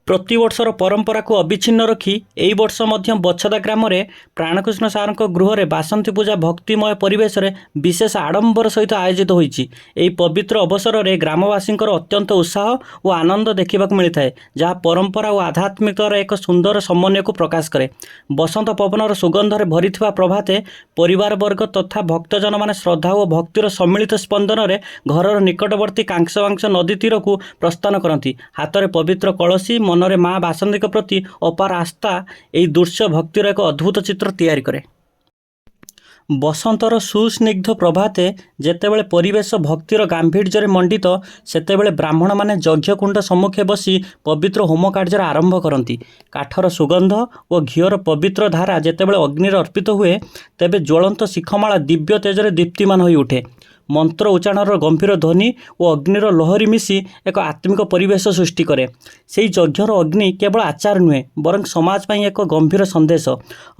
ପ୍ରତିବର୍ଷର ପରମ୍ପରାକୁ ଅବିଚ୍ଛିନ୍ନ ରଖି ଏହି ବର୍ଷ ମଧ୍ୟ ବଛଦା ଗ୍ରାମରେ ପ୍ରାଣକୃଷ୍ଣ ସାରଙ୍କ ଗୃହରେ ବାସନ୍ତୀ ପୂଜା ଭକ୍ତିମୟ ପରିବେଶରେ ବିଶେଷ ଆଡ଼ମ୍ବର ସହିତ ଆୟୋଜିତ ହୋଇଛି। ଏହି ପବିତ୍ର ଅବସରରେ ଗ୍ରାମବାସୀଙ୍କର ଅତ୍ୟନ୍ତ ଉତ୍ସାହ ଓ ଆନନ୍ଦ ଦେଖିବାକୁ ମିଳିଥାଏ, ଯାହା ପରମ୍ପରା ଓ ଆଧ୍ୟାତ୍ମିକର ଏକ ସୁନ୍ଦର ସମନ୍ୱୟକୁ ପ୍ରକାଶ କରେ। ବସନ୍ତ ପବନର ସୁଗନ୍ଧରେ ଭରିଥିବା ପ୍ରଭାତେ ପରିବାରବର୍ଗ ତଥା ଭକ୍ତଜନମାନେ ଶ୍ରଦ୍ଧା ଓ ଭକ୍ତିର ସମ୍ମିଳିତ ସ୍ପନ୍ଦନରେ ଘରର ନିକଟବର୍ତ୍ତୀ କାଂସବାଂସ ନଦୀ ତୀରକୁ ପ୍ରସ୍ଥାନ କରନ୍ତି। ହାତରେ ପବିତ୍ର କଳସୀ, ମନରେ ମା ବାସନ୍ତୀଙ୍କ ପ୍ରତି ଅପାର ଆସ୍ଥା ଏହି ଦୃଶ୍ୟ ଭକ୍ତିର ଏକ ଅଦ୍ଭୁତ ଚିତ୍ର ତିଆରି କରେ। ବସନ୍ତର ସୁସ୍ନିଗ୍ଧ ପ୍ରଭାତେ ଯେତେବେଳେ ପରିବେଶ ଭକ୍ତିର ଗାମ୍ଭୀର୍ଯ୍ୟରେ ମଣ୍ଡିତ, ସେତେବେଳେ ବ୍ରାହ୍ମଣମାନେ ଯଜ୍ଞକୁଣ୍ଡ ସମ୍ମୁଖେ ବସି ପବିତ୍ର ହୋମ କାର୍ଯ୍ୟର ଆରମ୍ଭ କରନ୍ତି। କାଠର ସୁଗନ୍ଧ ଓ ଘିଅର ପବିତ୍ର ଧାରା ଯେତେବେଳେ ଅଗ୍ନିରେ ଅର୍ପିତ ହୁଏ, ତେବେ ଜ୍ୱଳନ୍ତ ଶିଖମାଳା ଦିବ୍ୟ ତେଜରେ ଦୀପ୍ତିମାନ ହୋଇ ଉଠେ। ମନ୍ତ୍ର ଉଚ୍ଚାରଣର ଗମ୍ଭୀର ଧ୍ୱନି ଓ ଅଗ୍ନିର ଲହରୀ ମିଶି ଏକ ଆତ୍ମିକ ପରିବେଶ ସୃଷ୍ଟି କରେ। ସେହି ଯଜ୍ଞର ଅଗ୍ନି କେବଳ ଆଚାର ନୁହେଁ, ବରଂ ସମାଜ ପାଇଁ ଏକ ଗମ୍ଭୀର ସନ୍ଦେଶ।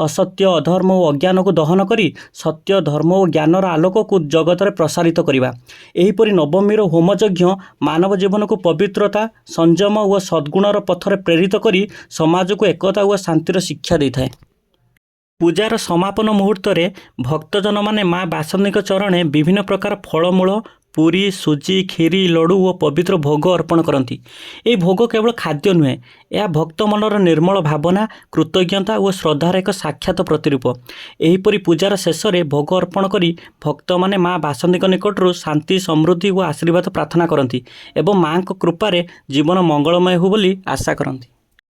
ଅସତ୍ୟ, ଅଧର୍ମ ଓ ଅଜ୍ଞାନକୁ ଦହନ କରି ସତ୍ୟ, ଧର୍ମ ଓ ଜ୍ଞାନର ଆଲୋକକୁ ଜଗତରେ ପ୍ରସାରିତ କରିବା। ଏହିପରି ନବମୀର ହୋମଯଜ୍ଞ ମାନବ ଜୀବନକୁ ପବିତ୍ରତା, ସଂଯମ ଓ ସଦ୍ଗୁଣର ପଥରେ ପ୍ରେରିତ କରି ସମାଜକୁ ଏକତା ଓ ଶାନ୍ତିର ଶିକ୍ଷା ଦେଇଥାଏ। ପୂଜାର ସମାପନ ମୁହୂର୍ତ୍ତରେ ଭକ୍ତଜନମାନେ ମା ବାସନ୍ତୀଙ୍କ ଚରଣେ ବିଭିନ୍ନ ପ୍ରକାର ଫଳମୂଳ, ପୁରୀ, ସୁଜି, କ୍ଷୀରି, ଲଡ଼ୁ ଓ ପବିତ୍ର ଭୋଗ ଅର୍ପଣ କରନ୍ତି। ଏହି ଭୋଗ କେବଳ ଖାଦ୍ୟ ନୁହେଁ, ଏହା ଭକ୍ତ ମନର ନିର୍ମଳ ଭାବନା, କୃତଜ୍ଞତା ଓ ଶ୍ରଦ୍ଧାର ଏକ ସାକ୍ଷାତ ପ୍ରତିରୂପ। ଏହିପରି ପୂଜାର ଶେଷରେ ଭୋଗ ଅର୍ପଣ କରି ଭକ୍ତମାନେ ମା ବାସନ୍ତୀଙ୍କ ନିକଟରୁ ଶାନ୍ତି, ସମୃଦ୍ଧି ଓ ଆଶୀର୍ବାଦ ପ୍ରାର୍ଥନା କରନ୍ତି ଏବଂ ମାଙ୍କ କୃପାରେ ଜୀବନ ମଙ୍ଗଳମୟ ହେଉ ବୋଲି ଆଶା କରନ୍ତି।